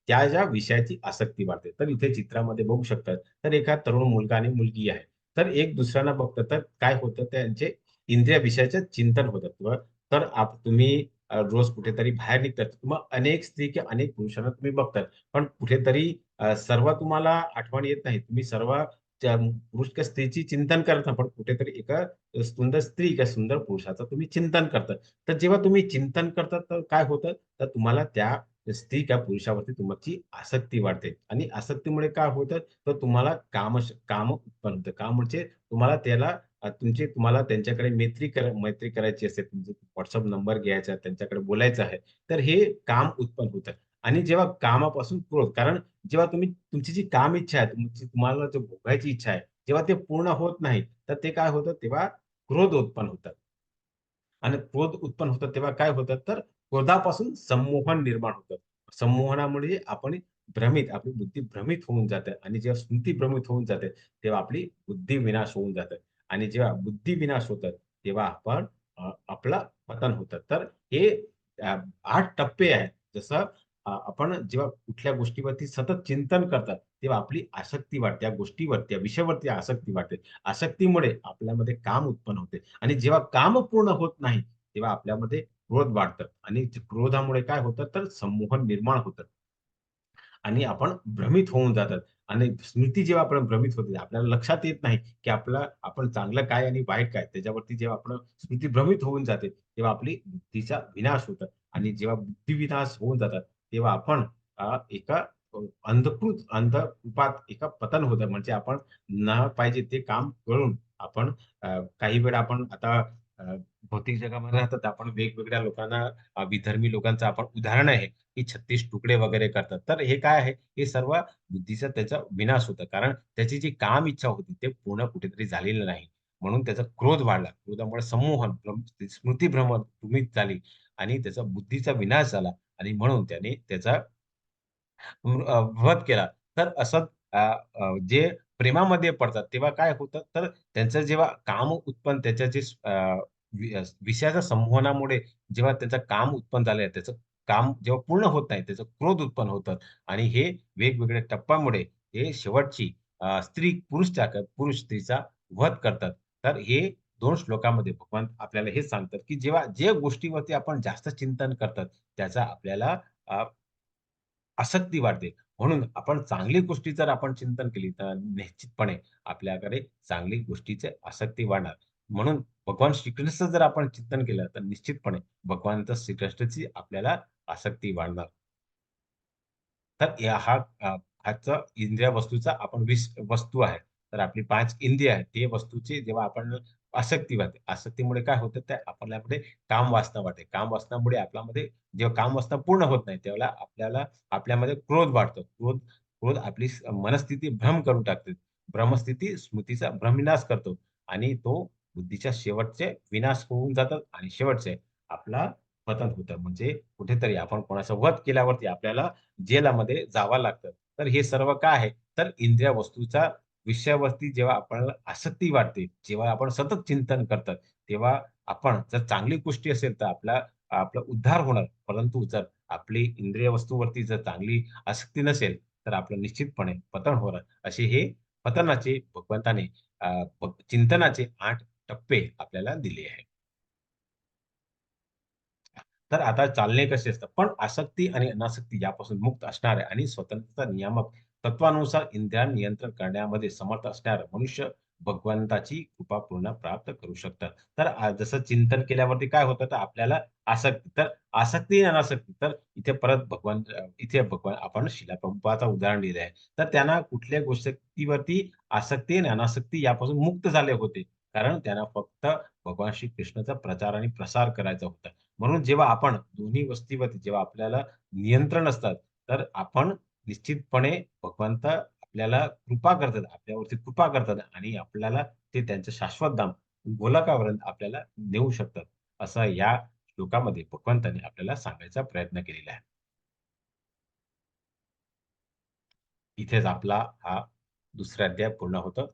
[SPEAKER 1] त्या ज्या विषयाची आसक्ती वाढते. तर इथे चित्रामध्ये बघू शकतात, तर एका तरुण मुलगा आणि मुलगी आहे. तर एक दुसऱ्यांना बघतात, तर काय होतं त्यांचे इंद्रिय विषयाचं चिंतन होतं किंवा तर तुम्ही रोज कुठेतरी बाहेर निघतात. मग अनेक स्त्री किंवा अनेक पुरुषांना तुम्ही बघतात. पण कुठेतरी सर्व तुम्हाला आठवण येत नाही. तुम्ही सर्व त्या पुरुष किंवा स्त्रीची चिंतन करता, पण कुठेतरी एका सुंदर स्त्री किंवा सुंदर पुरुषाचं तुम्ही चिंतन करता. तर जेव्हा तुम्ही चिंतन करता, तर काय होतं, तर तुम्हाला त्या स्त्री किंवा पुरुषावरती तुमची आसक्ती वाढते आणि आसक्तीमुळे काय होतं, तर तुम्हाला काम उत्पन्न होतं. काम म्हणजे तुम्हाला त्याला तुम्हाला त्यांच्याकडे मैत्री करायची असते. तुमचा WhatsApp नंबर घ्यायचा, त्यांच्याकडे बोलायचं आहे. तर हे काम उत्पन्न होतं आणि जेव्हा कामापासून क्रोध कारण जेव्हा तुमची जी काम इच्छा आहे, तुम्हाला जो भोगायची इच्छा आहे, जेव्हा ते पूर्ण होत नाही, तर ते काय होतं तेव्हा क्रोध उत्पन्न होतात. आणि क्रोध उत्पन्न होतं तेव्हा काय होतं, तर क्रोधापासून संमोहन निर्माण होतं. संमोहनामुळे आपली बुद्धी भ्रमित होऊन जाते आणि जेव्हा स्मृती भ्रमित होऊन जाते, तेव्हा आपली बुद्धी विनाश होऊन जाते आणि जेव्हा बुद्धी विनाश होतात, तेव्हा आपण आपलं पतन होतं. तर हे 8 टप्पे आहेत. जसं आपण जेव्हा कुठल्या गोष्टीवरती सतत चिंतन करतात, तेव्हा आपली आसक्ती वाढते. त्या गोष्टीवरती, त्या विषयावरती आसक्ती वाढते. आसक्तीमुळे आपल्यामध्ये काम उत्पन्न होते आणि जेव्हा काम पूर्ण होत नाही, तेव्हा आपल्यामध्ये क्रोध वाढतं आणि क्रोधामुळे काय होतं, तर संमोहन निर्माण होतं. आणि आपण भ्रमित होऊन जातात आणि स्मृती जेव्हा आपण भ्रमित होते, आपल्याला लक्षात येत नाही, की आपण चांगलं काय आणि वाईट काय? त्याच्यावरती जेव्हा आपण स्मृती भ्रमित होऊन जाते, तेव्हा आपली बुद्धीचा विनाश होतो आणि जेव्हा बुद्धिविनाश होऊन जातात, तेव्हा आपण एका अंधरूपात एका पतन होतं. म्हणजे आपण न पाहिजे ते काम करून आपण काही वेळा आपण आता अ, भौतिक जगामध्ये राहतात, आपण वेगवेगळ्या लोकांना विधर्मी लोकांचं आपण उदाहरण आहे. की 36 तुकडे वगैरे करतात. तर हे काय आहे, हे सर्व बुद्धीचा त्याचा विनाश होतो. कारण त्याची जी काम इच्छा होती, ते पूर्ण कुठेतरी झालेलं नाही. म्हणून त्याचा क्रोध वाढला. क्रोधामुळे संमोहन, स्मृतीभ्रमण भ्रमित झाली आणि त्याचा बुद्धीचा विनाश झाला आणि म्हणून त्याने त्याचा वध केला. तर असं अ, जे प्रेमामध्ये पडतात, तेव्हा काय होतं, तर त्यांचं जेव्हा काम उत्पन्न त्याच्या जे विषयाच्या संमोहनामुळे जेव्हा त्याचं काम उत्पन्न झालंय, त्याचं काम जेव्हा पूर्ण होत नाही, त्याचं क्रोध उत्पन्न होतं आणि हे वेगवेगळ्या टप्प्यामुळे हे शेवटची पुरुष स्त्रीचा वध करतात. तर हे 2 श्लोकामध्ये भगवान आपल्याला हेच सांगतात, की जेव्हा जे गोष्टीवरती आपण जास्त चिंतन करतात, त्याचा आपल्याला आसक्ती वाढते. म्हणून आपण चांगली गोष्टी जर आपण चिंतन केली, तर निश्चितपणे आपल्याकडे चांगली गोष्टीची आसक्ती वाढणार. म्हणून भगवान श्रीकृष्णाचं जर आपण चिंतन केलं, तर निश्चितपणे भगवान श्रीकृष्णाची आपल्याला आसक्ती वाढणार. तर हाचा इंद्रिय वस्तूचा आपण 20 वस्तू आहे. तर आपली 5 इंद्रिय आहेत. ते वस्तूची जेव्हा आपण आसक्ती वाढते. आसक्तीमुळे काय होतं, तर आपल्यामध्ये काम वासना वाढते. काम वासनामुळे आपल्यामध्ये जेव्हा काम वासना पूर्ण होत नाही, तेव्हा आपल्यामध्ये क्रोध वाढतो. क्रोध आपली मनस्थिती भ्रम करून टाकते. भ्रमस्थिती स्मृतीचा भ्रमविनाश करतो आणि तो बुद्धीच्या शेवटचे विनाश होऊन जातात आणि शेवटचे आपला पतन होतं. म्हणजे कुठेतरी आपण कोणाचा वध केल्यावरती आपल्याला जेलामध्ये जावं लागतं. तर हे सर्व काय आहे, तर इंद्रिय वस्तूच्या विषयावरती जेव्हा आपल्याला आसक्ती वाटते, जेव्हा आपण सतत चिंतन करतात, तेव्हा आपण जर चांगली गोष्टी असेल, तर आपला आपला उद्धार होणार. परंतु जर आपली इंद्रिय वस्तूवरती जर चांगली आसक्ती नसेल, तर आपलं निश्चितपणे पतन होणार. असे हे पतनाचे भगवंताने चिंतनाचे 8 टप्पे आपल्याला दिले आहेत. तर आता चालणे कसे असतात? पण आसक्ती आणि अनासक्ती यापासून मुक्त असणाऱ्या आणि स्वतंत्रता नियामक तत्वानुसार इंद्रिय नियंत्रण करण्यामध्ये समर्थ असणारा मनुष्य भगवंताची कृपा पूर्ण प्राप्त करू शकतात. तर जसं चिंतन केल्यावरती काय होतं, तर आपल्याला आसक्ती तर आसक्ती आणि अनासक्ती तर इथे परत इथे भगवान आपण शिला प्रभुपादाचं उदाहरण दिलं आहे. तर त्यांना कुठल्याही गोष्टीवरती आसक्ती आणि अनासक्ती यापासून मुक्त झाले होते. कारण त्यांना फक्त भगवान श्रीकृष्णाचा प्रचार आणि प्रसार करायचा होता. म्हणून जेव्हा आपण दोन्ही गोष्टीवरती जेव्हा आपल्याला नियंत्रण असतात, तर आपण निश्चितपणे भगवंत आपल्याला कृपा करतात, आपल्यावरती कृपा करतात आणि आपल्याला ते त्यांचं शाश्वत धाम गोलोकापर्यंत आपल्याला नेऊ शकतात. असं या श्लोकामध्ये भगवंतांनी आपल्याला सांगायचा प्रयत्न केलेला आहे. इथेच आपला हा दुसरा अध्याय पूर्ण होतो.